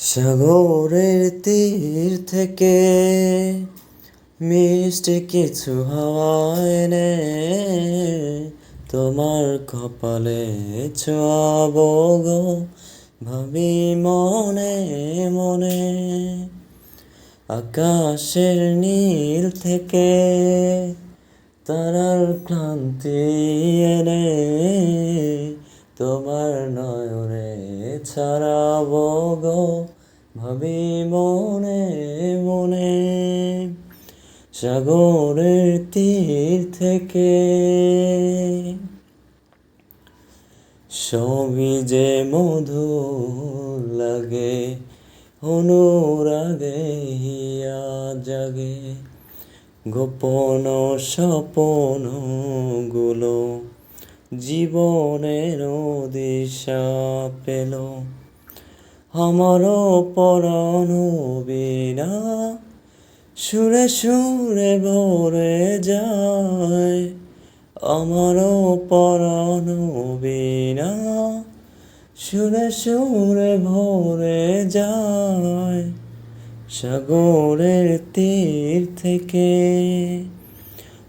সাগরের তীর থেকে মিষ্টি কিছু হাওয়া এনে তোমার কপালে ছোঁয়াবো গো, ভাবি মনে মনে। আকাশের নীল থেকে তারার ক্লান্তি এনে তোমার নয়নে ছড়াবো গো, ভাবি মনে মনে। সাগরের তীর থেকে সবই যে মধুর লাগে, অনুরাগে হিয়া জাগে। গোপন স্বপন গুলো জীবনের দিশা পেল। আমারও পরাণ বিনা সুরে সুরে ভরে যায়। আমারও পরাণ বিনা সুরে সুরে ভরে যায়। সাগরের তীর থেকে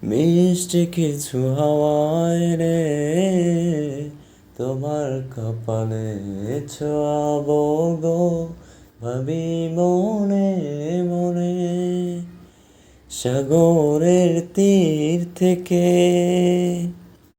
মিষ্টি কিছু হাওয়ায় রে তোমার কপালে ছোঁয়াবো গো, ভাবি মনে মনে। সাগরের তীর থেকে।